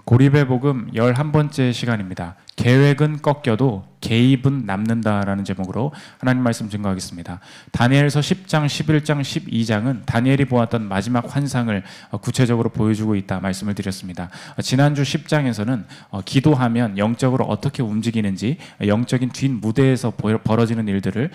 고립의 복음 11번째 시간입니다. 계획은 꺾여도 개입은 남는다라는 제목으로 하나님 말씀 증거하겠습니다. 다니엘서 10장, 11장, 12장은 다니엘이 보았던 마지막 환상을 구체적으로 보여주고 있다 말씀을 드렸습니다. 지난주 10장에서는 기도하면 영적으로 어떻게 움직이는지 영적인 뒷무대에서 벌어지는 일들을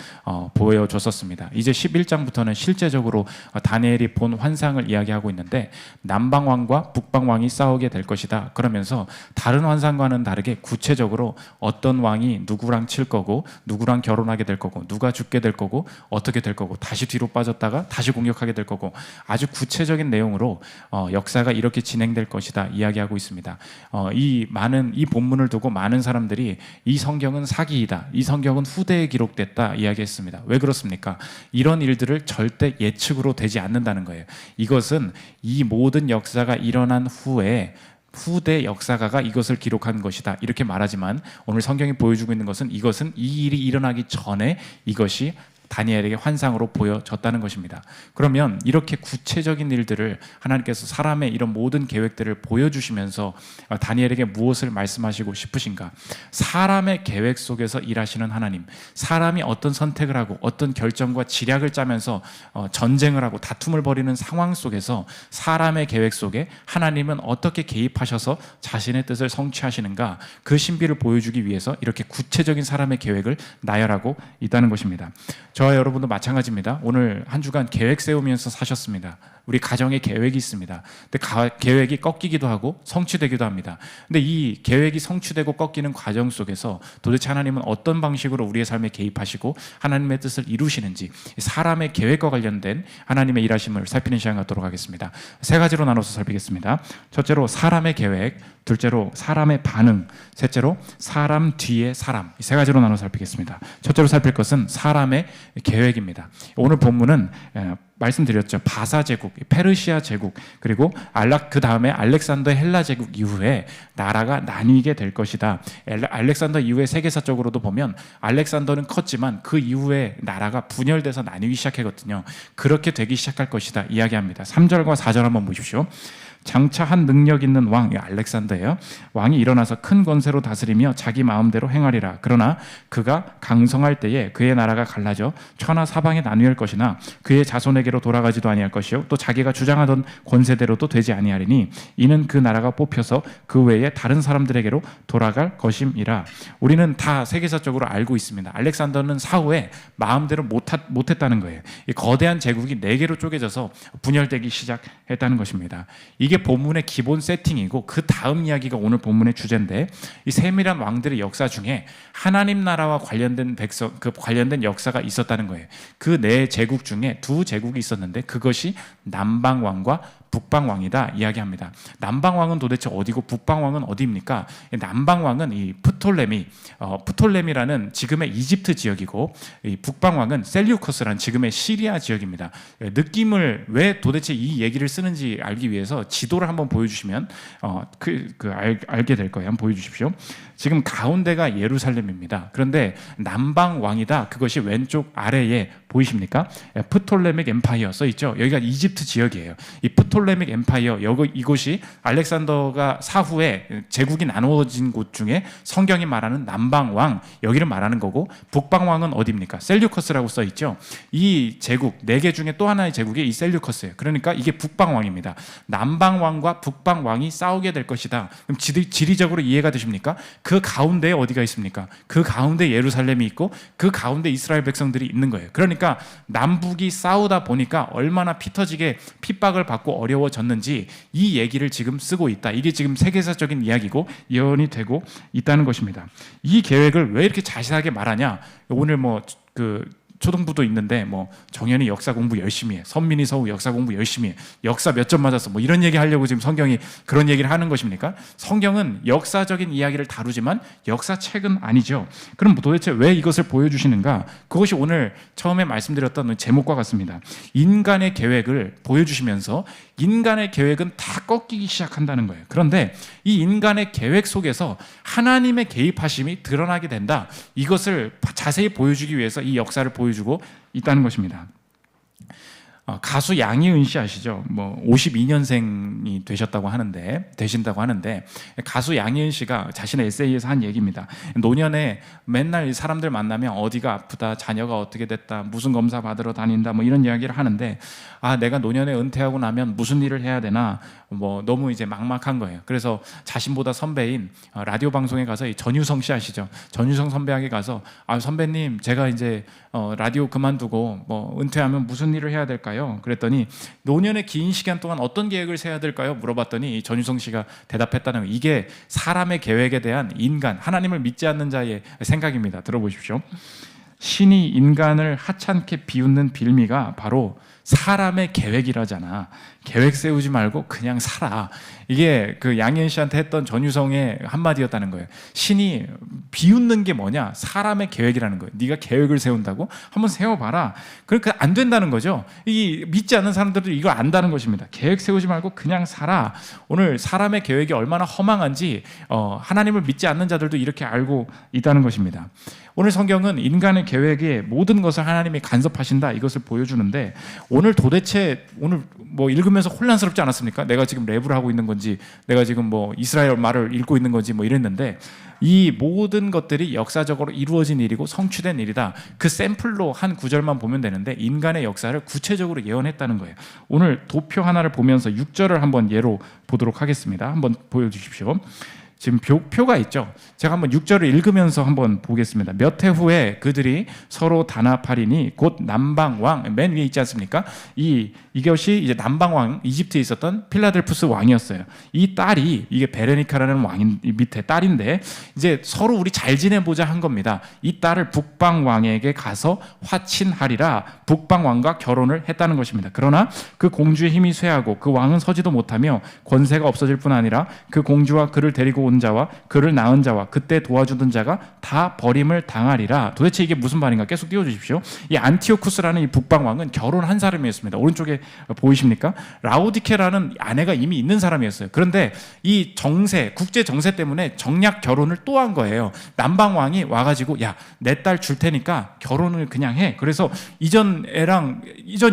보여줬었습니다. 이제 11장부터는 실제적으로 다니엘이 본 환상을 이야기하고 있는데 남방왕과 북방왕이 싸우게 될 것이다. 그러면서 다른 환상과는 다르게 구체적으로 어떤 왕이 누구랑 칠 거고 누구랑 결혼하게 될 거고 누가 죽게 될 거고 어떻게 될 거고 다시 뒤로 빠졌다가 다시 공격하게 될 거고 아주 구체적인 내용으로 역사가 이렇게 진행될 것이다 이야기하고 있습니다. 이 본문을 두고 많은 사람들이 이 성경은 사기이다, 이 성경은 후대에 기록됐다 이야기했습니다. 왜 그렇습니까? 이런 일들을 절대 예측으로 되지 않는다는 거예요. 이것은 이 모든 역사가 일어난 후에 후대 역사가가 이것을 기록한 것이다 이렇게 말하지만 오늘 성경이 보여주고 있는 것은 이것은 이 일이 일어나기 전에 이것이 다니엘에게 환상으로 보여졌다는 것입니다. 그러면 이렇게 구체적인 일들을 하나님께서 사람의 이런 모든 계획들을 보여주시면서 다니엘에게 무엇을 말씀하시고 싶으신가? 사람의 계획 속에서 일하시는 하나님, 사람이 어떤 선택을 하고 어떤 결정과 지략을 짜면서 전쟁을 하고 다툼을 벌이는 상황 속에서 사람의 계획 속에 하나님은 어떻게 개입하셔서 자신의 뜻을 성취하시는가? 그 신비를 보여주기 위해서 이렇게 구체적인 사람의 계획을 나열하고 있다는 것입니다. 저와 여러분도 마찬가지입니다. 오늘 한 주간 계획 세우면서 사셨습니다. 우리 가정에 계획이 있습니다. 근데 계획이 꺾이기도 하고 성취되기도 합니다. 근데 이 계획이 성취되고 꺾이는 과정 속에서 도대체 하나님은 어떤 방식으로 우리의 삶에 개입하시고 하나님의 뜻을 이루시는지 사람의 계획과 관련된 하나님의 일하심을 살피는 시간 갖도록 하겠습니다. 세 가지로 나눠서 살피겠습니다. 첫째로 사람의 계획, 둘째로 사람의 반응, 셋째로 사람 뒤에 사람, 이 세 가지로 나눠서 살피겠습니다. 첫째로 살필 것은 사람의 계획입니다. 오늘 본문은 말씀드렸죠. 바사 제국, 페르시아 제국, 그리고 그 다음에 알렉산더 헬라 제국 이후에 나라가 나뉘게 될 것이다. 알렉산더 이후에 세계사적으로도 보면 알렉산더는 컸지만 그 이후에 나라가 분열돼서 나뉘기 시작했거든요. 그렇게 되기 시작할 것이다 이야기합니다. 3절과 4절 한번 보십시오. 장차 한 능력 있는 왕, 알렉산더예요. 왕이 일어나서 큰 권세로 다스리며 자기 마음대로 행하리라. 그러나 그가 강성할 때에 그의 나라가 갈라져 천하 사방에 나뉘을 것이나 그의 자손에게로 돌아가지도 아니할 것이요 또 자기가 주장하던 권세대로도 되지 아니하리니 이는 그 나라가 뽑혀서 그 외에 다른 사람들에게로 돌아갈 것임이라. 우리는 다 세계사적으로 알고 있습니다. 알렉산더는 사후에 마음대로 못했다는 거예요. 이 거대한 제국이 4개로 쪼개져서 분열되기 시작했다는 것입니다. 이게 본문의 기본 세팅이고 그 다음 이야기가 오늘 본문의 주제인데 이 세밀한 왕들의 역사 중에 하나님 나라와 관련된 관련된 역사가 있었다는 거예요. 그 4제국 중에 2제국이 있었는데 그것이 남방왕과 북방왕이다 이야기합니다. 남방왕은 도대체 어디고 북방왕은 어디입니까? 남방왕은 이 프톨레미라는 지금의 이집트 지역이고 이 북방왕은 셀류커스라는 지금의 시리아 지역입니다. 느낌을 왜 도대체 이 얘기를 쓰는지 알기 위해서 지도를 한번 보여주시면 알게 될 거예요. 한번 보여주십시오. 지금 가운데가 예루살렘입니다. 그런데 남방왕이다. 그것이 왼쪽 아래에 보이십니까? 프톨레믹 엠파이어 써있죠. 여기가 이집트 지역이에요. 이 프톨레믹 엠파이어, 이곳이 알렉산더가 사후에 제국이 나누어진 곳 중에 성경이 말하는 남방왕, 여기를 말하는 거고 북방왕은 어디입니까? 셀류커스라고 써있죠. 이 제국, 4개 중에 또 하나의 제국이 이 셀류커스예요. 그러니까 이게 북방왕입니다. 남방왕과 북방왕이 싸우게 될 것이다. 그럼 지리적으로 이해가 되십니까? 그 가운데에 어디가 있습니까? 그 가운데 예루살렘이 있고 그 가운데 이스라엘 백성들이 있는 거예요. 그러니까 남북이 싸우다 보니까 얼마나 피 터지게 핍박을 받고 어려워졌는지 이 얘기를 지금 쓰고 있다. 이게 지금 세계사적인 이야기고 예언이 되고 있다는 것입니다. 이 계획을 왜 이렇게 자세하게 말하냐? 오늘 초등부도 있는데 정현이 역사 공부 열심히 해, 선민이 서우 역사 공부 열심히 해, 역사 몇 점 맞았어, 이런 얘기 하려고 지금 성경이 그런 얘기를 하는 것입니까? 성경은 역사적인 이야기를 다루지만 역사책은 아니죠. 그럼 도대체 왜 이것을 보여주시는가? 그것이 오늘 처음에 말씀드렸던 제목과 같습니다. 인간의 계획을 보여주시면서 인간의 계획은 다 꺾이기 시작한다는 거예요. 그런데 이 인간의 계획 속에서 하나님의 개입하심이 드러나게 된다. 이것을 자세히 보여주기 위해서 이 역사를 보여주고 있다는 것입니다. 가수 양희은 씨 아시죠? 뭐 52년생이 되신다고 하는데 가수 양희은 씨가 자신의 에세이에서 한 얘기입니다. 노년에 맨날 사람들 만나면 어디가 아프다, 자녀가 어떻게 됐다, 무슨 검사 받으러 다닌다, 뭐 이런 이야기를 하는데 내가 노년에 은퇴하고 나면 무슨 일을 해야 되나 뭐 너무 이제 막막한 거예요. 그래서 자신보다 선배인 라디오 방송에 가서 이 전유성 씨 아시죠? 전유성 선배에게 가서 선배님 제가 이제 라디오 그만두고 뭐 은퇴하면 무슨 일을 해야 될까요? 그랬더니 노년의 긴 시간 동안 어떤 계획을 세워야 될까요? 물어봤더니 전유성 씨가 대답했다는 거예요. 이게 사람의 계획에 대한 인간, 하나님을 믿지 않는 자의 생각입니다. 들어보십시오. 신이 인간을 하찮게 비웃는 빌미가 바로 사람의 계획이라잖아. 계획 세우지 말고 그냥 살아. 이게 그 양희은 씨한테 했던 전유성의 한마디였다는 거예요. 신이 비웃는 게 뭐냐? 사람의 계획이라는 거예요. 네가 계획을 세운다고? 한번 세워봐라. 그러니까 안 된다는 거죠. 이 믿지 않는 사람들도 이걸 안다는 것입니다. 계획 세우지 말고 그냥 살아. 오늘 사람의 계획이 얼마나 허망한지 하나님을 믿지 않는 자들도 이렇게 알고 있다는 것입니다. 오늘 성경은 인간의 계획에 모든 것을 하나님이 간섭하신다 이것을 보여주는데 오늘 도대체 뭐 읽으면서 혼란스럽지 않았습니까? 내가 지금 랩을 하고 있는 건지 내가 지금 뭐 이스라엘 말을 읽고 있는 건지 뭐 이랬는데 이 모든 것들이 역사적으로 이루어진 일이고 성취된 일이다. 그 샘플로 한 구절만 보면 되는데 인간의 역사를 구체적으로 예언했다는 거예요. 오늘 도표 하나를 보면서 6절을 한번 예로 보도록 하겠습니다. 한번 보여주십시오. 지금 표가 있죠. 제가 한번 6절을 읽으면서 한번 보겠습니다. 몇 해 후에 그들이 서로 단합하리니 곧 남방왕, 맨 위에 있지 않습니까? 이것이 이제 남방왕, 이집트에 있었던 필라델푸스 왕이었어요. 이 딸이 이게 베레니카라는 왕인 밑에 딸인데 이제 서로 우리 잘 지내보자 한 겁니다. 이 딸을 북방왕에게 가서 화친하리라 북방왕과 결혼을 했다는 것입니다. 그러나 그 공주의 힘이 쇠하고 그 왕은 서지도 못하며 권세가 없어질 뿐 아니라 그 공주와 그를 데리고 온 자와 그를 낳은 자와 그때 도와주던 자가 다 버림을 당하리라. 도대체 이게 무슨 말인가? 계속 띄워주십시오. 이 안티오쿠스라는 이 북방왕은 결혼한 사람이었습니다. 오른쪽에 보이십니까? 라오디케라는 아내가 이미 있는 사람이었어요. 그런데 이 국제 정세 때문에 정략 결혼을 또 한 거예요. 남방왕이 와가지고 야, 내 딸 줄 테니까 결혼을 그냥 해. 그래서 이전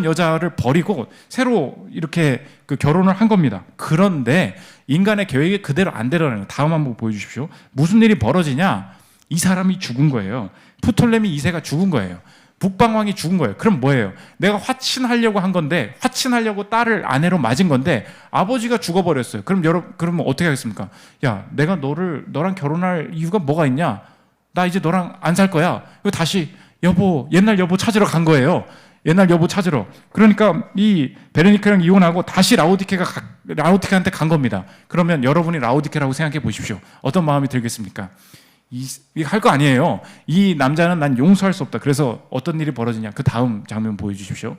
여자를 버리고 새로 이렇게 그 결혼을 한 겁니다. 그런데 인간의 계획이 그대로 안 되라는 거예요. 다음 한번 보여주십시오. 무슨 일이 벌어지냐? 이 사람이 죽은 거예요. 프톨레미 2세가 죽은 거예요. 북방왕이 죽은 거예요. 그럼 뭐예요? 내가 화친하려고 한 건데 화친하려고 딸을 아내로 맞은 건데 아버지가 죽어버렸어요. 그러면 어떻게 하겠습니까? 야, 내가 너랑 결혼할 이유가 뭐가 있냐? 나 이제 너랑 안 살 거야. 이거 다시 옛날 여보 찾으러 간 거예요. 옛날 여보 찾으러. 그러니까 이 베레니카랑 이혼하고 다시 라오디케한테 간 겁니다. 그러면 여러분이 라오디케라고 생각해 보십시오. 어떤 마음이 들겠습니까? 이거 할 거 아니에요. 이 남자는 난 용서할 수 없다. 그래서 어떤 일이 벌어지냐? 그 다음 장면 보여주십시오.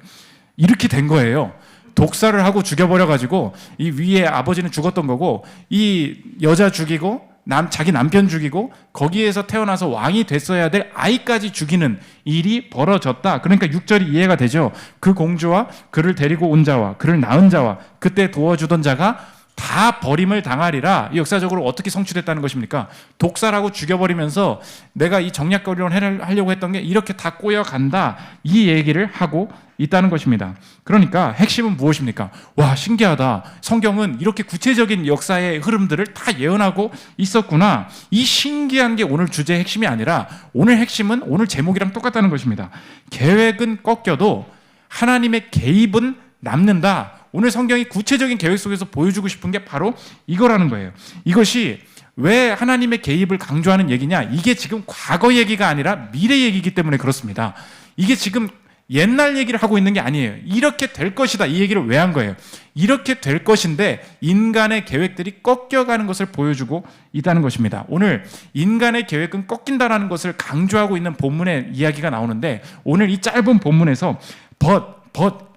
이렇게 된 거예요. 독사를 하고 죽여버려가지고 이 위에 아버지는 죽었던 거고 이 여자 죽이고 자기 남편 죽이고 거기에서 태어나서 왕이 됐어야 될 아이까지 죽이는 일이 벌어졌다. 그러니까 6절이 이해가 되죠. 그 공주와 그를 데리고 온 자와 그를 낳은 자와 그때 도와주던 자가 다 버림을 당하리라. 역사적으로 어떻게 성취됐다는 것입니까? 독살하고 죽여버리면서 내가 이 정략 결혼을 하려고 했던 게 이렇게 다 꼬여간다. 이 얘기를 하고 있다는 것입니다. 그러니까 핵심은 무엇입니까? 와, 신기하다. 성경은 이렇게 구체적인 역사의 흐름들을 다 예언하고 있었구나. 이 신기한 게 오늘 주제의 핵심이 아니라 오늘 핵심은 오늘 제목이랑 똑같다는 것입니다. 계획은 꺾여도 하나님의 개입은 남는다. 오늘 성경이 구체적인 계획 속에서 보여주고 싶은 게 바로 이거라는 거예요. 이것이 왜 하나님의 개입을 강조하는 얘기냐? 이게 지금 과거 얘기가 아니라 미래 얘기이기 때문에 그렇습니다. 이게 지금 옛날 얘기를 하고 있는 게 아니에요. 이렇게 될 것이다. 이 얘기를 왜 한 거예요? 이렇게 될 것인데 인간의 계획들이 꺾여가는 것을 보여주고 있다는 것입니다. 오늘 인간의 계획은 꺾인다라는 것을 강조하고 있는 본문의 이야기가 나오는데 오늘 이 짧은 본문에서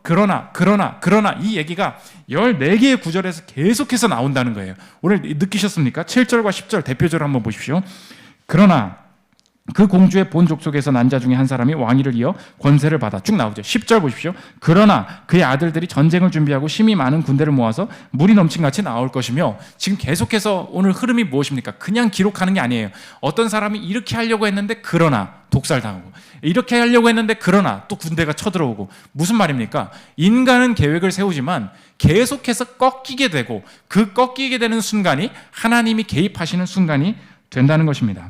그러나 이 얘기가 14개의 구절에서 계속해서 나온다는 거예요. 오늘 느끼셨습니까? 7절과 10절 대표적으로 한번 보십시오. 그러나 그 공주의 본 족속에서 난 자 중에 한 사람이 왕위를 이어 권세를 받아 쭉 나오죠. 10절 보십시오. 그러나 그의 아들들이 전쟁을 준비하고 심히 많은 군대를 모아서 물이 넘친같이 나올 것이며, 지금 계속해서 오늘 흐름이 무엇입니까? 그냥 기록하는 게 아니에요. 어떤 사람이 이렇게 하려고 했는데 그러나 독살당하고, 이렇게 하려고 했는데 그러나 또 군대가 쳐들어오고. 무슨 말입니까? 인간은 계획을 세우지만 계속해서 꺾이게 되고, 그 꺾이게 되는 순간이 하나님이 개입하시는 순간이 된다는 것입니다.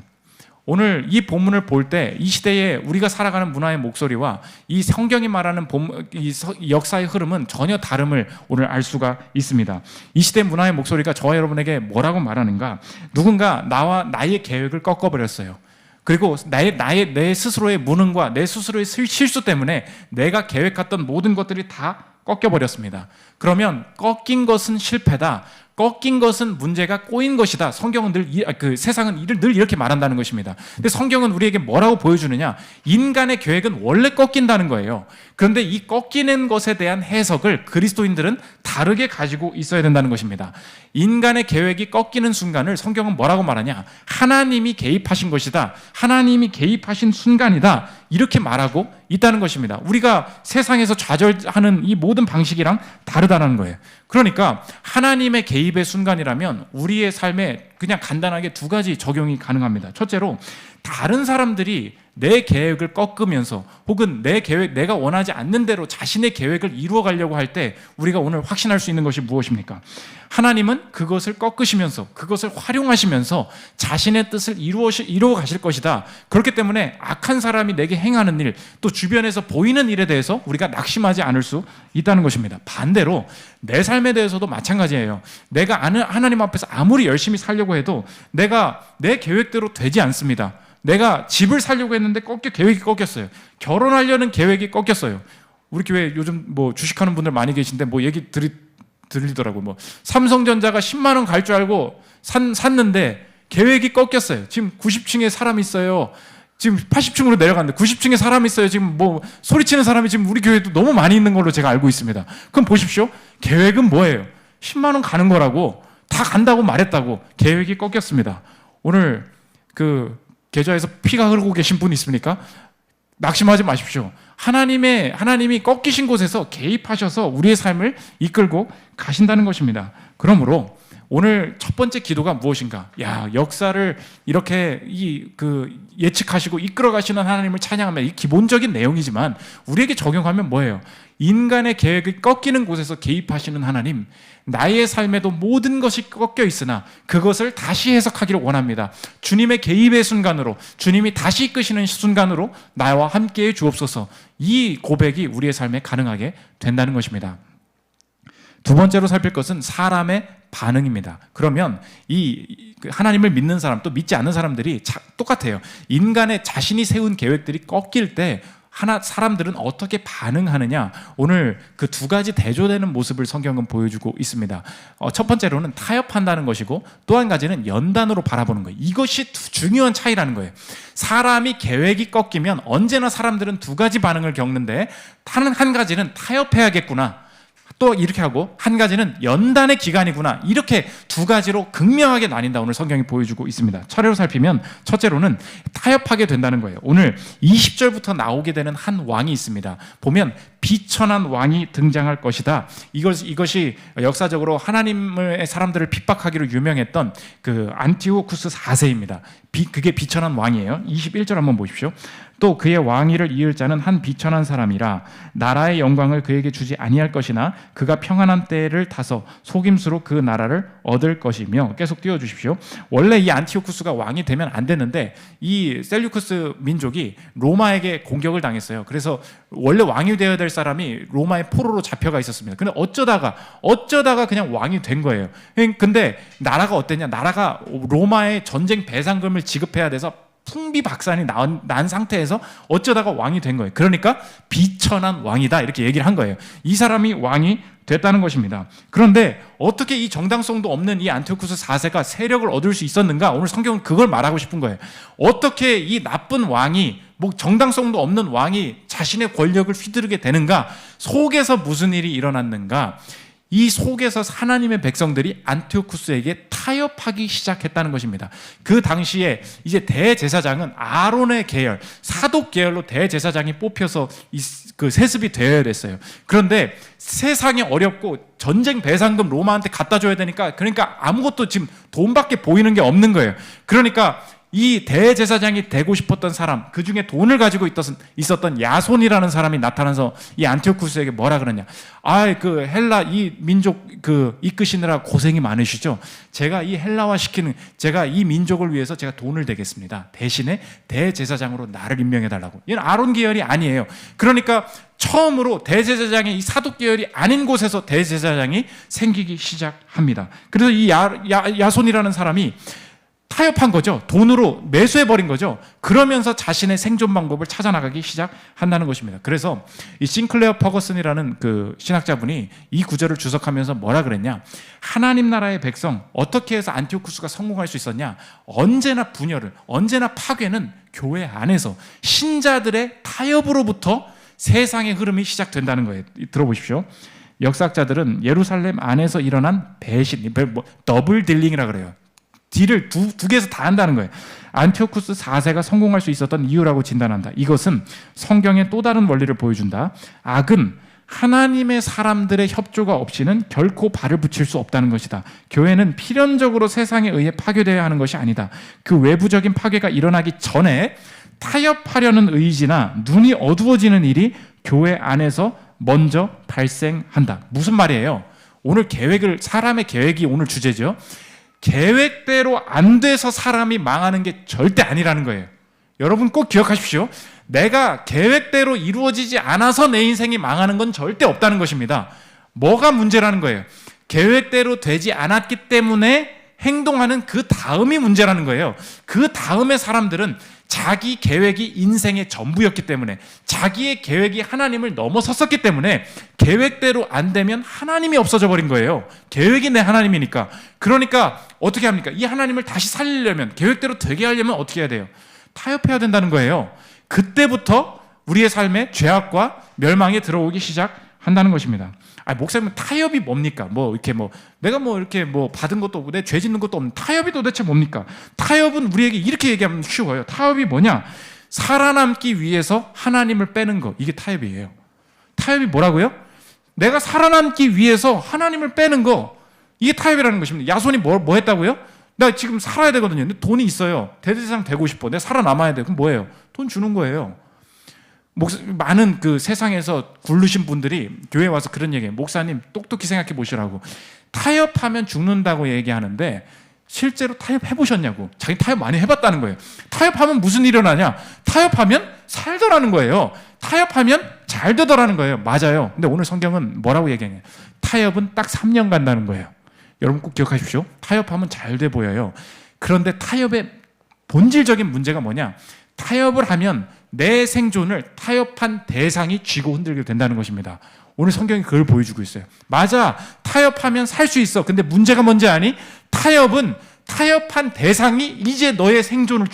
오늘 이 본문을 볼 때 이 시대에 우리가 살아가는 문화의 목소리와 이 성경이 말하는 이 역사의 흐름은 전혀 다름을 오늘 알 수가 있습니다. 이 시대 문화의 목소리가 저와 여러분에게 뭐라고 말하는가? 누군가 나와 나의 계획을 꺾어버렸어요. 그리고 내 스스로의 무능과 내 스스로의 실수 때문에 내가 계획했던 모든 것들이 다 꺾여버렸습니다. 그러면 꺾인 것은 실패다, 꺾인 것은 문제가 꼬인 것이다. 성경은 세상은 늘 이렇게 말한다는 것입니다. 근데 성경은 우리에게 뭐라고 보여주느냐? 인간의 계획은 원래 꺾인다는 거예요. 그런데 이 꺾이는 것에 대한 해석을 그리스도인들은 다르게 가지고 있어야 된다는 것입니다. 인간의 계획이 꺾이는 순간을 성경은 뭐라고 말하냐? 하나님이 개입하신 것이다, 하나님이 개입하신 순간이다, 이렇게 말하고 있다는 것입니다. 우리가 세상에서 좌절하는 이 모든 방식이랑 다르다는 거예요. 그러니까 하나님의 개입의 순간이라면 우리의 삶에 그냥 간단하게 두 가지 적용이 가능합니다. 첫째로, 다른 사람들이 내 계획을 꺾으면서 혹은 내가 원하지 않는 대로 자신의 계획을 이루어 가려고 할 때 우리가 오늘 확신할 수 있는 것이 무엇입니까? 하나님은 그것을 꺾으시면서, 그것을 활용하시면서 자신의 뜻을 이루어 가실 것이다. 그렇기 때문에 악한 사람이 내게 행하는 일, 또 주변에서 보이는 일에 대해서 우리가 낙심하지 않을 수 있다는 것입니다. 반대로 내 삶에 대해서도 마찬가지예요. 내가 하나님 앞에서 아무리 열심히 살려고 해도 내가 내 계획대로 되지 않습니다. 내가 집을 사려고 했는데 계획이 꺾였어요. 결혼하려는 계획이 꺾였어요. 우리 교회 요즘 주식하는 분들 많이 계신데 얘기 들리더라고요. 삼성전자가 10만 원 갈 줄 알고 샀는데 계획이 꺾였어요. 지금 90층에 사람이 있어요. 지금 80층으로 내려갔는데 90층에 사람이 있어요. 지금 소리치는 사람이 지금 우리 교회도 너무 많이 있는 걸로 제가 알고 있습니다. 그럼 보십시오. 계획은 뭐예요? 10만 원 가는 거라고, 다 간다고 말했다고 계획이 꺾였습니다. 오늘 계좌에서 피가 흐르고 계신 분 있습니까? 낙심하지 마십시오. 하나님이 꺾이신 곳에서 개입하셔서 우리의 삶을 이끌고 가신다는 것입니다. 그러므로 오늘 첫 번째 기도가 무엇인가? 역사를 이렇게 예측하시고 이끌어 가시는 하나님을 찬양하면, 이 기본적인 내용이지만 우리에게 적용하면 뭐예요? 인간의 계획이 꺾이는 곳에서 개입하시는 하나님, 나의 삶에도 모든 것이 꺾여 있으나 그것을 다시 해석하기를 원합니다. 주님의 개입의 순간으로, 주님이 다시 이끄시는 순간으로 나와 함께해 주옵소서. 이 고백이 우리의 삶에 가능하게 된다는 것입니다. 두 번째로 살필 것은 사람의 반응입니다. 그러면 하나님을 믿는 사람, 또 믿지 않는 사람들이 똑같아요. 인간의 자신이 세운 계획들이 꺾일 때 사람들은 어떻게 반응하느냐, 오늘 그 두 가지 대조되는 모습을 성경은 보여주고 있습니다. 첫 번째로는 타협한다는 것이고, 또 한 가지는 연단으로 바라보는 거예요. 이것이 중요한 차이라는 거예요. 사람이 계획이 꺾이면 언제나 사람들은 두 가지 반응을 겪는데, 한 가지는 타협해야겠구나, 또 이렇게 하고, 한 가지는 연단의 기간이구나, 이렇게 두 가지로 극명하게 나뉜다 오늘 성경이 보여주고 있습니다. 차례로 살피면 첫째로는 타협하게 된다는 거예요. 오늘 20절부터 나오게 되는 한 왕이 있습니다. 보면 비천한 왕이 등장할 것이다. 이것이 역사적으로 하나님의 사람들을 핍박하기로 유명했던 안티오쿠스 4세입니다. 그게 비천한 왕이에요. 21절 한번 보십시오. 또 그의 왕위를 이을 자는 한 비천한 사람이라 나라의 영광을 그에게 주지 아니할 것이나 그가 평안한 때를 타서 속임수로 그 나라를 얻을 것이며. 계속 띄워주십시오. 원래 이 안티오쿠스가 왕이 되면 안 됐는데 이 셀류쿠스 민족이 로마에게 공격을 당했어요. 그래서 원래 왕이 되어야 될 사람이 로마의 포로로 잡혀가 있었습니다. 근데 어쩌다가 그냥 왕이 된 거예요. 근데 나라가 어땠냐? 나라가 로마의 전쟁 배상금을 지급해야 돼서 풍비박산이 난 상태에서 어쩌다가 왕이 된 거예요. 그러니까 비천한 왕이다, 이렇게 얘기를 한 거예요. 이 사람이 왕이 됐다는 것입니다. 그런데 어떻게 이 정당성도 없는 이 안티오쿠스 4세가 세력을 얻을 수 있었는가? 오늘 성경은 그걸 말하고 싶은 거예요. 어떻게 이 나쁜 왕이, 정당성도 없는 왕이 자신의 권력을 휘두르게 되는가? 속에서 무슨 일이 일어났는가? 이 속에서 하나님의 백성들이 안티오쿠스에게 타협하기 시작했다는 것입니다. 그 당시에 이제 대제사장은 아론의 계열, 사독 계열로 대제사장이 뽑혀서 그 세습이 되어야 됐어요. 그런데 세상이 어렵고 전쟁 배상금 로마한테 갖다 줘야 되니까, 그러니까 아무것도 지금 돈밖에 보이는 게 없는 거예요. 그러니까 이 대제사장이 되고 싶었던 사람, 그 중에 돈을 가지고 있었던 야손이라는 사람이 나타나서 이 안티오쿠스에게 뭐라 그러냐. 그 헬라 이 민족 이끄시느라 고생이 많으시죠. 제가 이 헬라화 시키는, 제가 이 민족을 위해서 제가 돈을 대겠습니다. 대신에 대제사장으로 나를 임명해 달라고. 이건 아론 계열이 아니에요. 그러니까 처음으로 대제사장의 이 사독 계열이 아닌 곳에서 대제사장이 생기기 시작합니다. 그래서 이 야손이라는 사람이 타협한 거죠. 돈으로 매수해버린 거죠. 그러면서 자신의 생존 방법을 찾아나가기 시작한다는 것입니다. 그래서 이 싱클레어 퍼거슨이라는 그 신학자분이 이 구절을 주석하면서 뭐라 그랬냐. 하나님 나라의 백성, 어떻게 해서 안티오쿠스가 성공할 수 있었냐. 언제나 분열을, 언제나 파괴는 교회 안에서 신자들의 타협으로부터 세상의 흐름이 시작된다는 거예요. 들어보십시오. 역사학자들은 예루살렘 안에서 일어난 배신, 더블 딜링이라 그래요. 딜을 두 개에서 다 한다는 거예요. 안티오쿠스 4세가 성공할 수 있었던 이유라고 진단한다. 이것은 성경의 또 다른 원리를 보여준다. 악은 하나님의 사람들의 협조가 없이는 결코 발을 붙일 수 없다는 것이다. 교회는 필연적으로 세상에 의해 파괴되어야 하는 것이 아니다. 그 외부적인 파괴가 일어나기 전에 타협하려는 의지나 눈이 어두워지는 일이 교회 안에서 먼저 발생한다. 무슨 말이에요? 오늘 사람의 계획이 오늘 주제죠. 계획대로 안 돼서 사람이 망하는 게 절대 아니라는 거예요. 여러분 꼭 기억하십시오. 내가 계획대로 이루어지지 않아서 내 인생이 망하는 건 절대 없다는 것입니다. 뭐가 문제라는 거예요? 계획대로 되지 않았기 때문에 행동하는 그 다음이 문제라는 거예요. 그 다음에 사람들은 자기 계획이 인생의 전부였기 때문에, 자기의 계획이 하나님을 넘어섰었기 때문에 계획대로 안 되면 하나님이 없어져 버린 거예요. 계획이 내 하나님이니까. 그러니까 어떻게 합니까? 이 하나님을 다시 살리려면, 계획대로 되게 하려면 어떻게 해야 돼요? 타협해야 된다는 거예요. 그때부터 우리의 삶에 죄악과 멸망이 들어오기 시작한다는 것입니다. 목사님, 타협이 뭡니까? 내가 이렇게 받은 것도 없고 내 죄 짓는 것도 없는 타협이 도대체 뭡니까? 타협은 우리에게 이렇게 얘기하면 쉬워요. 타협이 뭐냐? 살아남기 위해서 하나님을 빼는 거. 이게 타협이에요. 타협이 뭐라고요? 내가 살아남기 위해서 하나님을 빼는 거. 이게 타협이라는 것입니다. 야손이 뭐 했다고요? 나 지금 살아야 되거든요. 근데 돈이 있어요. 대제사장 되고 싶어. 내가 살아남아야 돼. 그럼 뭐예요? 돈 주는 거예요. 많은 그 세상에서 굴르신 분들이 교회에 와서 그런 얘기해요. 목사님, 똑똑히 생각해 보시라고. 타협하면 죽는다고 얘기하는데 실제로 타협해 보셨냐고. 자기 타협 많이 해봤다는 거예요. 타협하면 무슨 일이 일어나냐? 타협하면 살더라는 거예요. 타협하면 잘 되더라는 거예요. 맞아요. 근데 오늘 성경은 뭐라고 얘기하냐? 타협은 딱 3년 간다는 거예요. 여러분 꼭 기억하십시오. 타협하면 잘 돼 보여요. 그런데 타협의 본질적인 문제가 뭐냐? 타협을 하면 내 생존을 타협한 대상이 쥐고 흔들게 된다는 것입니다. 오늘 성경이 그걸 보여주고 있어요. 맞아, 타협하면 살 수 있어. 근데 문제가 뭔지 아니? 타협은 타협한 대상이 이제 너의 생존을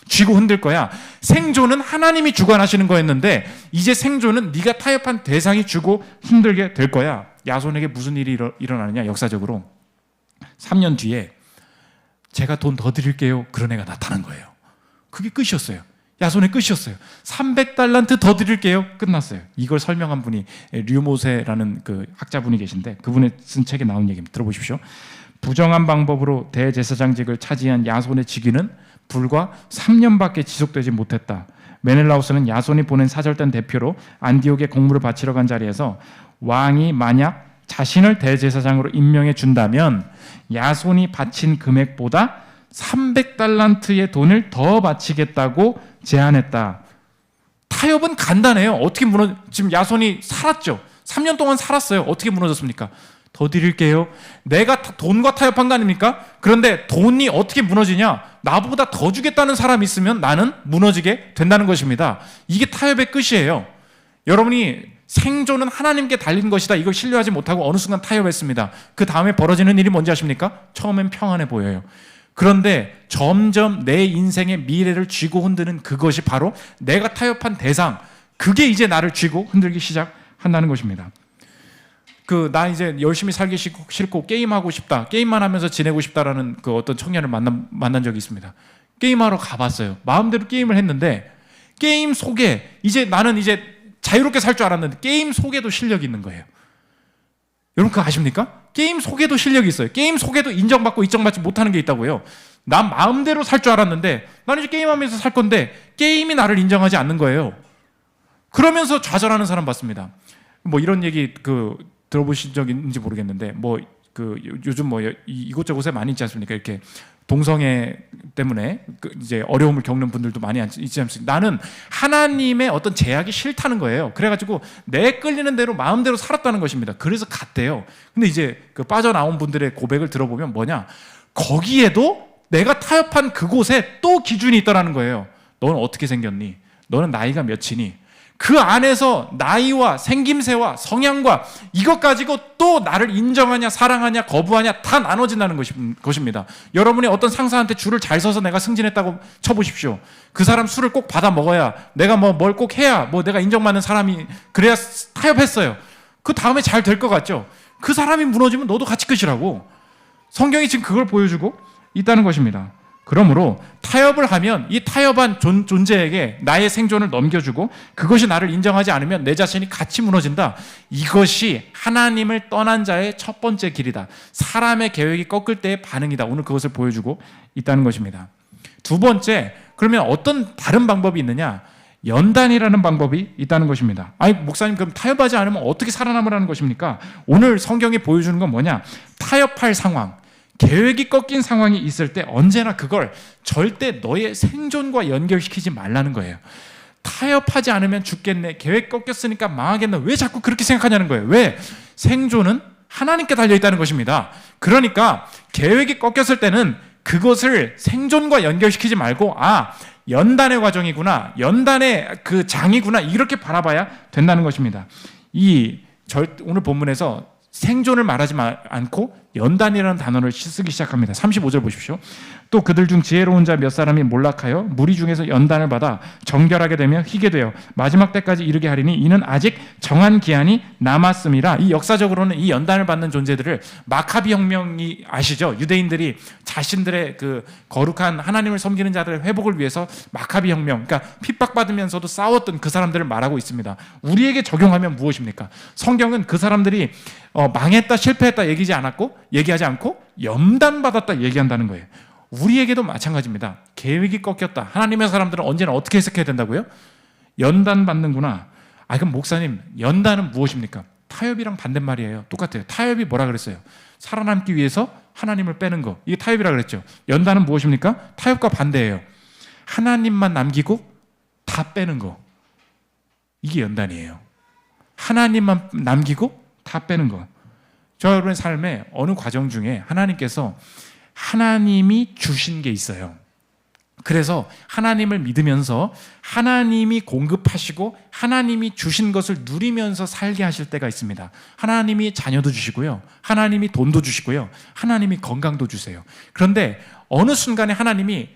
쥐고 흔들 거야. 생존은 하나님이 주관하시는 거였는데 이제 생존은 네가 타협한 대상이 쥐고 흔들게 될 거야. 야손에게 무슨 일이 일어나느냐? 역사적으로 3년 뒤에 제가 돈 더 드릴게요. 그런 애가 나타난 거예요. 그게 끝이었어요. 야손의 끝이었어요. 300달란트 더 드릴게요. 끝났어요. 이걸 설명한 분이 류모세라는 그 학자분이 계신데 그분의 쓴 책에 나온 얘기입니다. 들어보십시오. 부정한 방법으로 대제사장직을 차지한 야손의 직위는 불과 3년밖에 지속되지 못했다. 메넬라우스는 야손이 보낸 사절단 대표로 안디옥에 공물을 바치러 간 자리에서 왕이 만약 자신을 대제사장으로 임명해 준다면 야손이 바친 금액보다 300달란트의 돈을 더 바치겠다고 제안했다. 타협은 간단해요. 어떻게 지금 야손이 살았죠. 3년 동안 살았어요. 어떻게 무너졌습니까? 더 드릴게요. 내가 돈과 타협한 거 아닙니까? 그런데 돈이 어떻게 무너지냐? 나보다 더 주겠다는 사람이 있으면 나는 무너지게 된다는 것입니다. 이게 타협의 끝이에요. 여러분이 생존은 하나님께 달린 것이다. 이걸 신뢰하지 못하고 어느 순간 타협했습니다. 그 다음에 벌어지는 일이 뭔지 아십니까? 처음엔 평안해 보여요. 그런데 점점 내 인생의 미래를 쥐고 흔드는 그것이 바로 내가 타협한 대상, 그게 이제 나를 쥐고 흔들기 시작한다는 것입니다. 나 이제 열심히 살기 싫고 게임하고 싶다, 게임만 하면서 지내고 싶다라는 그 어떤 청년을 만난 적이 있습니다. 게임하러 가봤어요. 마음대로 게임을 했는데 게임 속에 나는 이제 자유롭게 살 줄 알았는데 게임 속에도 실력이 있는 거예요. 여러분 그거 아십니까? 게임 속에도 실력이 있어요. 게임 속에도 인정받고 인정받지 못하는 게 있다고요. 난 마음대로 살 줄 알았는데 나는 이제 게임하면서 살 건데 게임이 나를 인정하지 않는 거예요. 그러면서 좌절하는 사람 봤습니다. 뭐 이런 얘기 들어보신 적 있는지 모르겠는데 요즘 이곳저곳에 많이 있지 않습니까? 이렇게 동성애 때문에 이제 어려움을 겪는 분들도 많이 있지 않습니까? 나는 하나님의 어떤 제약이 싫다는 거예요. 그래가지고 내 끌리는 대로 마음대로 살았다는 것입니다. 그래서 갔대요. 근데 이제 빠져나온 분들의 고백을 들어보면 뭐냐? 거기에도 내가 타협한 그곳에 또 기준이 있더라는 거예요. 너는 어떻게 생겼니? 너는 나이가 몇이니? 그 안에서 나이와 생김새와 성향과 이것 가지고 또 나를 인정하냐 사랑하냐 거부하냐 다 나눠진다는 것입니다. 여러분이 어떤 상사한테 줄을 잘 서서 내가 승진했다고 쳐보십시오. 그 사람 술을 꼭 받아 먹어야, 내가 뭘 꼭 해야 내가 인정받는 사람이, 그래야 타협했어요. 그 다음에 잘 될 것 같죠? 그 사람이 무너지면 너도 같이 끝이라고. 성경이 지금 그걸 보여주고 있다는 것입니다. 그러므로 타협을 하면 이 타협한 존재에게 나의 생존을 넘겨주고 그것이 나를 인정하지 않으면 내 자신이 같이 무너진다. 이것이 하나님을 떠난 자의 첫 번째 길이다. 사람의 계획이 꺾일 때의 반응이다. 오늘 그것을 보여주고 있다는 것입니다. 두 번째, 그러면 어떤 다른 방법이 있느냐? 연단이라는 방법이 있다는 것입니다. 아니 목사님, 그럼 타협하지 않으면 어떻게 살아남으라는 것입니까? 오늘 성경이 보여주는 건 뭐냐? 타협할 상황, 계획이 꺾인 상황이 있을 때 언제나 그걸 절대 너의 생존과 연결시키지 말라는 거예요. 타협하지 않으면 죽겠네, 계획 꺾였으니까 망하겠네, 왜 자꾸 그렇게 생각하냐는 거예요. 왜? 생존은 하나님께 달려있다는 것입니다. 그러니까 계획이 꺾였을 때는 그것을 생존과 연결시키지 말고 연단의 과정이구나, 연단의 그 장이구나, 이렇게 바라봐야 된다는 것입니다. 오늘 본문에서 생존을 말하지 않고 연단이라는 단어를 쓰기 시작합니다. 35절 보십시오. 또 그들 중 지혜로운 자 몇 사람이 몰락하여 무리 중에서 연단을 받아 정결하게 되며 희게 되어 마지막 때까지 이르게 하리니 이는 아직 정한 기한이 남았음이라. 이 역사적으로는 이 연단을 받는 존재들을 마카비 혁명이 아시죠? 유대인들이 자신들의 그 거룩한 하나님을 섬기는 자들의 회복을 위해서 마카비 혁명, 그러니까 핍박받으면서도 싸웠던 그 사람들을 말하고 있습니다. 우리에게 적용하면 무엇입니까? 성경은 그 사람들이 망했다 실패했다 얘기하지 않고 연단받았다 얘기한다는 거예요. 우리에게도 마찬가지입니다. 계획이 꺾였다. 하나님의 사람들은 언제나 어떻게 해석해야 된다고요? 연단받는구나. 그럼 목사님, 연단은 무엇입니까? 타협이랑 반대말이에요. 똑같아요. 타협이 뭐라 그랬어요? 살아남기 위해서 하나님을 빼는 거. 이게 타협이라 그랬죠. 연단은 무엇입니까? 타협과 반대예요. 하나님만 남기고 다 빼는 거. 이게 연단이에요. 하나님만 남기고 다 빼는 거. 저 여러분의 삶에 어느 과정 중에 하나님이 주신 게 있어요. 그래서 하나님을 믿으면서 하나님이 공급하시고 하나님이 주신 것을 누리면서 살게 하실 때가 있습니다. 하나님이 자녀도 주시고요, 하나님이 돈도 주시고요, 하나님이 건강도 주세요. 그런데 어느 순간에 하나님이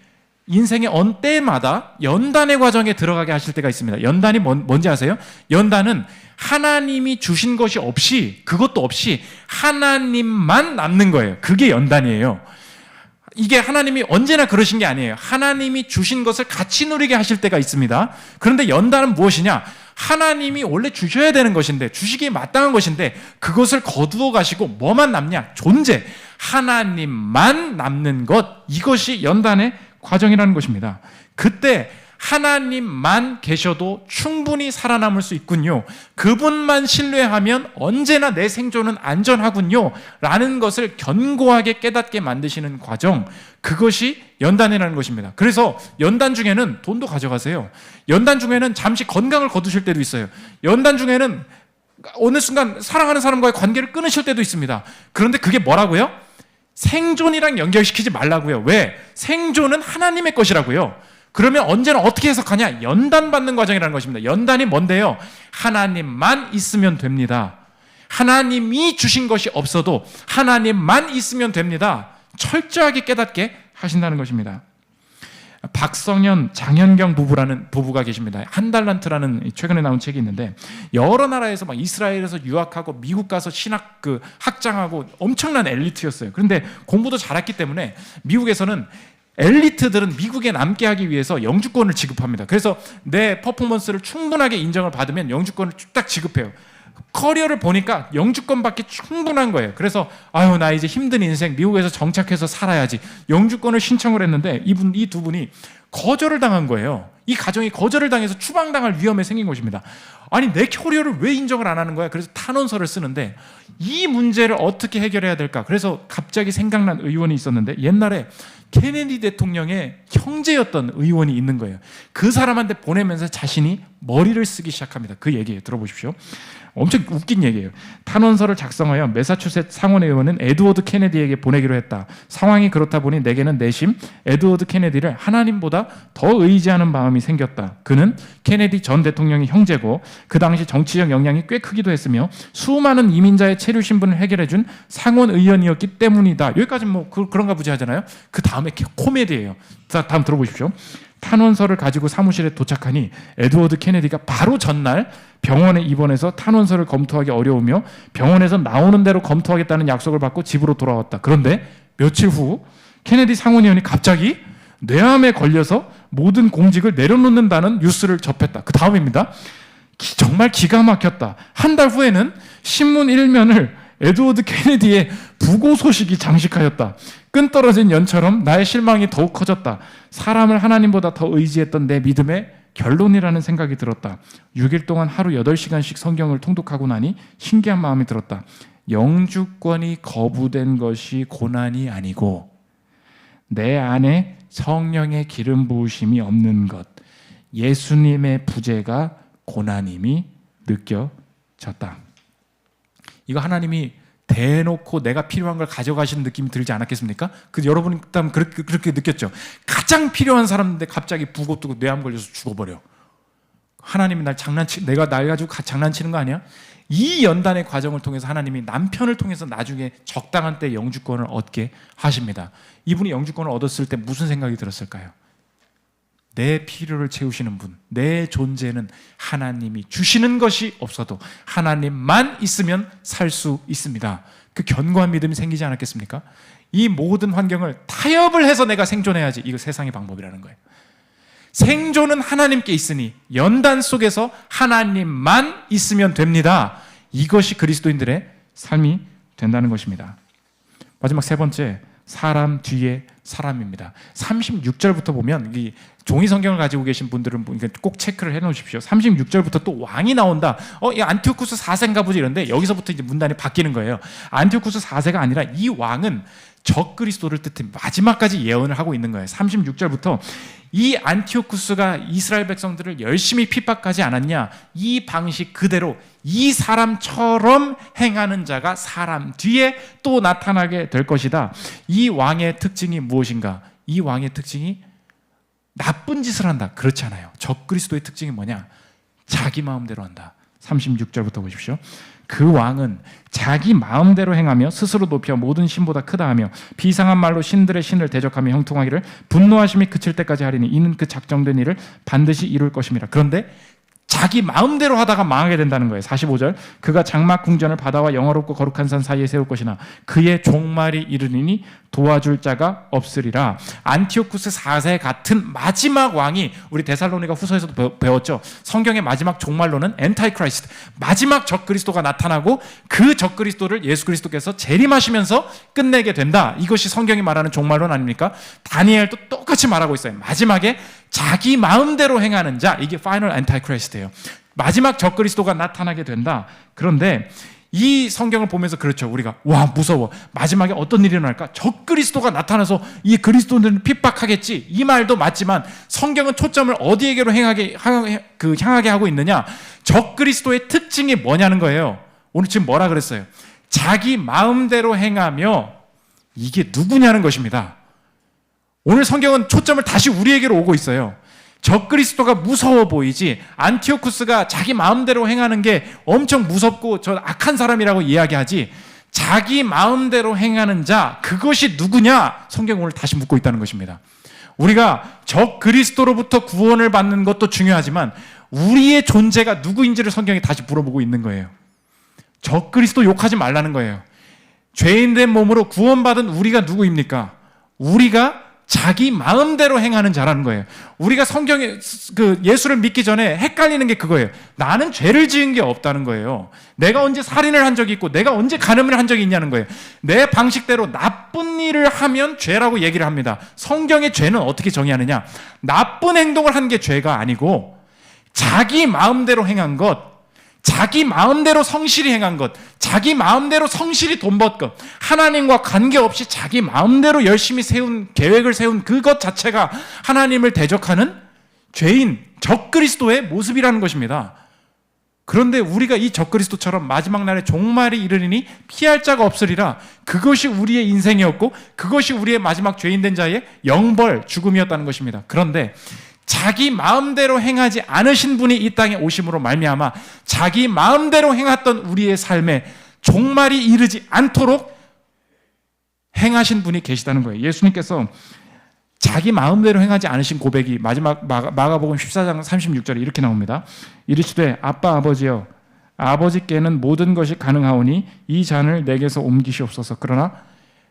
인생의 어느 때마다 연단의 과정에 들어가게 하실 때가 있습니다. 연단이 뭔지 아세요? 연단은 하나님이 주신 것이 없이, 그것도 없이 하나님만 남는 거예요. 그게 연단이에요. 이게 하나님이 언제나 그러신 게 아니에요. 하나님이 주신 것을 같이 누리게 하실 때가 있습니다. 그런데 연단은 무엇이냐? 하나님이 원래 주셔야 되는 것인데, 주시기에 마땅한 것인데 그것을 거두어 가시고 뭐만 남냐? 존재, 하나님만 남는 것, 이것이 연단의 과정이라는 것입니다. 그때 하나님만 계셔도 충분히 살아남을 수 있군요, 그분만 신뢰하면 언제나 내 생존은 안전하군요 라는 것을 견고하게 깨닫게 만드시는 과정, 그것이 연단이라는 것입니다. 그래서 연단 중에는 돈도 가져가세요. 연단 중에는 잠시 건강을 거두실 때도 있어요. 연단 중에는 어느 순간 사랑하는 사람과의 관계를 끊으실 때도 있습니다. 그런데 그게 뭐라고요? 생존이랑 연결시키지 말라고요. 왜? 생존은 하나님의 것이라고요. 그러면 언제나 어떻게 해석하냐? 연단받는 과정이라는 것입니다. 연단이 뭔데요? 하나님만 있으면 됩니다. 하나님이 주신 것이 없어도 하나님만 있으면 됩니다. 철저하게 깨닫게 하신다는 것입니다. 박성현, 장현경 부부가 계십니다. 한 달란트라는 최근에 나온 책이 있는데 여러 나라에서 막 이스라엘에서 유학하고 미국 가서 신학 학장하고 엄청난 엘리트였어요. 그런데 공부도 잘했기 때문에 미국에서는 엘리트들은 미국에 남게 하기 위해서 영주권을 지급합니다. 그래서 내 퍼포먼스를 충분하게 인정을 받으면 영주권을 딱 지급해요. 커리어를 보니까 영주권 받기 충분한 거예요. 그래서 아유 나 이제 힘든 인생 미국에서 정착해서 살아야지 영주권을 신청을 했는데 이 두 분이 거절을 당한 거예요. 이 가정이 거절을 당해서 추방당할 위험에 생긴 것입니다. 아니 내 커리어를 왜 인정을 안 하는 거야? 그래서 탄원서를 쓰는데 이 문제를 어떻게 해결해야 될까? 그래서 갑자기 생각난 의원이 있었는데 옛날에 케네디 대통령의 형제였던 의원이 있는 거예요. 그 사람한테 보내면서 자신이 머리를 쓰기 시작합니다. 그 얘기예요. 들어보십시오. 엄청 웃긴 얘기예요. 탄원서를 작성하여 매사추세츠 상원의원은 에드워드 케네디에게 보내기로 했다. 상황이 그렇다 보니 내게는 내심 에드워드 케네디를 하나님보다 더 의지하는 마음이 생겼다. 그는 케네디 전 대통령의 형제고 그 당시 정치적 영향이 꽤 크기도 했으며 수많은 이민자의 체류 신분을 해결해준 상원의원이었기 때문이다. 여기까지는 뭐 그런가 보지 하잖아요. 그 다음에 코미디예요. 자, 다음 들어보십시오. 탄원서를 가지고 사무실에 도착하니 에드워드 케네디가 바로 전날 병원에 입원해서 탄원서를 검토하기 어려우며 병원에서 나오는 대로 검토하겠다는 약속을 받고 집으로 돌아왔다. 그런데 며칠 후 케네디 상원의원이 갑자기 뇌암에 걸려서 모든 공직을 내려놓는다는 뉴스를 접했다. 그 다음입니다. 정말 기가 막혔다. 한 달 후에는 신문 일면을 에드워드 케네디의 부고 소식이 장식하였다. 끈떨어진 연처럼 나의 실망이 더욱 커졌다. 사람을 하나님보다 더 의지했던 내 믿음의 결론이라는 생각이 들었다. 6일 동안 하루 8시간씩 성경을 통독하고 나니 신기한 마음이 들었다. 영주권이 거부된 것이 고난이 아니고 내 안에 성령의 기름 부으심이 없는 것, 예수님의 부재가 고난임이 느껴졌다. 이거 하나님이 대놓고 내가 필요한 걸 가져가시는 느낌이 들지 않았겠습니까? 여러분이 그렇게 느꼈죠? 가장 필요한 사람인데 갑자기 부고 뜨고 뇌암 걸려서 죽어버려. 하나님이 내가 날 가지고 장난치는 거 아니야? 이 연단의 과정을 통해서 하나님이 남편을 통해서 나중에 적당한 때 영주권을 얻게 하십니다. 이분이 영주권을 얻었을 때 무슨 생각이 들었을까요? 내 필요를 채우시는 분, 내 존재는 하나님이 주시는 것이 없어도 하나님만 있으면 살 수 있습니다. 그 견고한 믿음이 생기지 않았겠습니까? 이 모든 환경을 타협을 해서 내가 생존해야지. 이거 세상의 방법이라는 거예요. 생존은 하나님께 있으니 연단 속에서 하나님만 있으면 됩니다. 이것이 그리스도인들의 삶이 된다는 것입니다. 마지막 세 번째, 사람 뒤에 사람입니다. 36절부터 보면 이 종이 성경을 가지고 계신 분들은 꼭 체크를 해놓으십시오. 36절부터 또 왕이 나온다. 이 안티오쿠스 4세인가 보지 이런데 여기서부터 이제 문단이 바뀌는 거예요. 안티오쿠스 4세가 아니라 이 왕은 적그리스도를 뜻해 마지막까지 예언을 하고 있는 거예요. 36절부터 이 안티오쿠스가 이스라엘 백성들을 열심히 핍박하지 않았냐? 이 방식 그대로 이 사람처럼 행하는 자가 사람 뒤에 또 나타나게 될 것이다. 이 왕의 특징이 무엇인가? 이 왕의 특징이 나쁜 짓을 한다. 그렇지 않아요. 적그리스도의 특징이 뭐냐? 자기 마음대로 한다. 36절부터 보십시오. 그 왕은 자기 마음대로 행하며 스스로 높여 모든 신보다 크다 하며 비상한 말로 신들의 신을 대적하며 형통하기를 분노하심이 그칠 때까지 하리니 이는 그 작정된 일을 반드시 이룰 것입니다. 그런데 자기 마음대로 하다가 망하게 된다는 거예요. 45절 그가 장막 궁전을 바다와 영화롭고 거룩한 산 사이에 세울 것이나 그의 종말이 이르리니 도와줄 자가 없으리라. 안티오쿠스 4세 같은 마지막 왕이 우리 데살로니가 후서에서도 배웠죠. 성경의 마지막 종말로는 엔타이크라이스트, 마지막 적그리스도가 나타나고 그 적그리스도를 예수 그리스도께서 재림하시면서 끝내게 된다. 이것이 성경이 말하는 종말론 아닙니까? 다니엘도 똑같이 말하고 있어요. 마지막에 자기 마음대로 행하는 자, 이게 파이널 엔타이크라이스트예요. 마지막 적그리스도가 나타나게 된다. 그런데 이 성경을 보면서 그렇죠. 우리가 와 무서워. 마지막에 어떤 일이 일어날까? 적그리스도가 나타나서 이 그리스도인들을 핍박하겠지. 이 말도 맞지만 성경은 초점을 어디에게로 향하게 하고 있느냐? 적그리스도의 특징이 뭐냐는 거예요. 오늘 지금 뭐라 그랬어요? 자기 마음대로 행하며 이게 누구냐는 것입니다. 오늘 성경은 초점을 다시 우리에게로 오고 있어요. 적그리스도가 무서워 보이지 안티오쿠스가 자기 마음대로 행하는 게 엄청 무섭고 저 악한 사람이라고 이야기하지 자기 마음대로 행하는 자 그것이 누구냐? 성경은 오늘 다시 묻고 있다는 것입니다. 우리가 적 그리스도로부터 구원을 받는 것도 중요하지만 우리의 존재가 누구인지를 성경이 다시 물어보고 있는 거예요. 적 그리스도 욕하지 말라는 거예요. 죄인된 몸으로 구원받은 우리가 누구입니까? 우리가 자기 마음대로 행하는 자라는 거예요. 우리가 성경에 예수를 믿기 전에 헷갈리는 게 그거예요. 나는 죄를 지은 게 없다는 거예요. 내가 언제 살인을 한 적이 있고 내가 언제 간음을 한 적이 있냐는 거예요. 내 방식대로 나쁜 일을 하면 죄라고 얘기를 합니다. 성경의 죄는 어떻게 정의하느냐? 나쁜 행동을 한 게 죄가 아니고 자기 마음대로 행한 것, 자기 마음대로 성실히 행한 것, 자기 마음대로 성실히 돈 번 것, 하나님과 관계없이 자기 마음대로 열심히 계획을 세운 그것 자체가 하나님을 대적하는 죄인, 적그리스도의 모습이라는 것입니다. 그런데 우리가 이 적그리스도처럼 마지막 날에 종말이 이르리니 피할 자가 없으리라, 그것이 우리의 인생이었고 그것이 우리의 마지막 죄인된 자의 영벌, 죽음이었다는 것입니다. 그런데 자기 마음대로 행하지 않으신 분이 이 땅에 오심으로 말미암아 자기 마음대로 행했던 우리의 삶에 종말이 이르지 않도록 행하신 분이 계시다는 거예요. 예수님께서 자기 마음대로 행하지 않으신 고백이 마지막 마가복음 14장 36절에 이렇게 나옵니다. 이르시되 아빠 아버지여, 아버지께는 모든 것이 가능하오니 이 잔을 내게서 옮기시옵소서. 그러나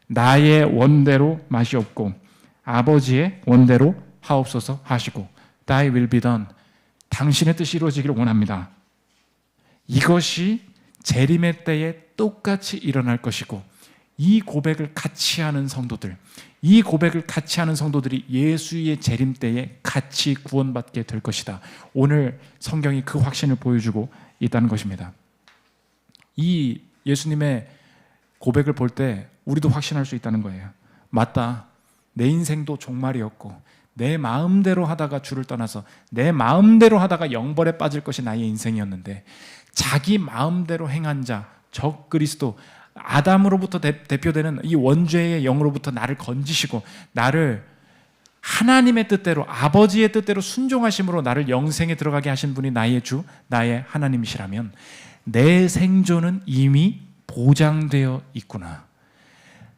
나의 원대로 마시옵고 아버지의 원대로 하옵소서 하시고, Thy will be done, 당신의 뜻이 이루어지기를 원합니다. 이것이 재림의 때에 똑같이 일어날 것이고, 이 고백을 같이 하는 성도들, 이 고백을 같이 하는 성도들이 예수의 재림 때에 같이 구원받게 될 것이다. 오늘 성경이 그 확신을 보여주고 있다는 것입니다. 이 예수님의 고백을 볼 때 우리도 확신할 수 있다는 거예요. 맞다, 내 인생도 종말이었고 내 마음대로 하다가 주를 떠나서 내 마음대로 하다가 영벌에 빠질 것이 나의 인생이었는데, 자기 마음대로 행한 자, 적 그리스도, 아담으로부터 대표되는 이 원죄의 영으로부터 나를 건지시고 나를 하나님의 뜻대로, 아버지의 뜻대로 순종하심으로 나를 영생에 들어가게 하신 분이 나의 주, 나의 하나님이시라면 내 생존은 이미 보장되어 있구나.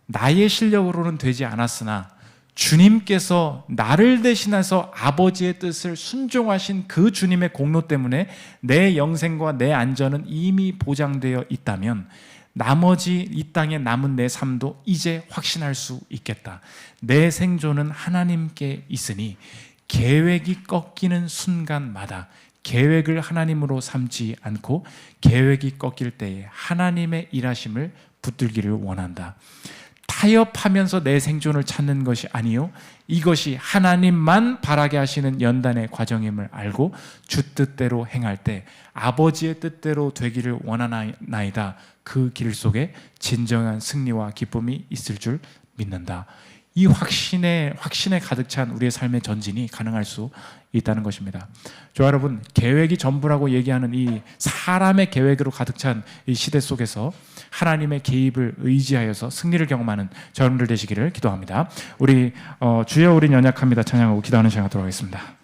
나의 실력으로는 되지 않았으나 주님께서 나를 대신해서 아버지의 뜻을 순종하신 그 주님의 공로 때문에 내 영생과 내 안전은 이미 보장되어 있다면 나머지 이 땅에 남은 내 삶도 이제 확신할 수 있겠다. 내 생존은 하나님께 있으니 계획이 꺾이는 순간마다 계획을 하나님으로 삼지 않고 계획이 꺾일 때에 하나님의 일하심을 붙들기를 원한다. 타협하면서 내 생존을 찾는 것이 아니요, 이것이 하나님만 바라게 하시는 연단의 과정임을 알고 주 뜻대로 행할 때 아버지의 뜻대로 되기를 원하나이다. 그 길 속에 진정한 승리와 기쁨이 있을 줄 믿는다. 이 확신에 가득 찬 우리의 삶의 전진이 가능할 수 있다는 것입니다. 저 여러분, 계획이 전부라고 얘기하는 이 사람의 계획으로 가득 찬 이 시대 속에서 하나님의 개입을 의지하여서 승리를 경험하는 저 여러분들 되시기를 기도합니다. 우리 주여 우린 연약합니다 찬양하고 기도하는 시간 갖도록 하겠습니다.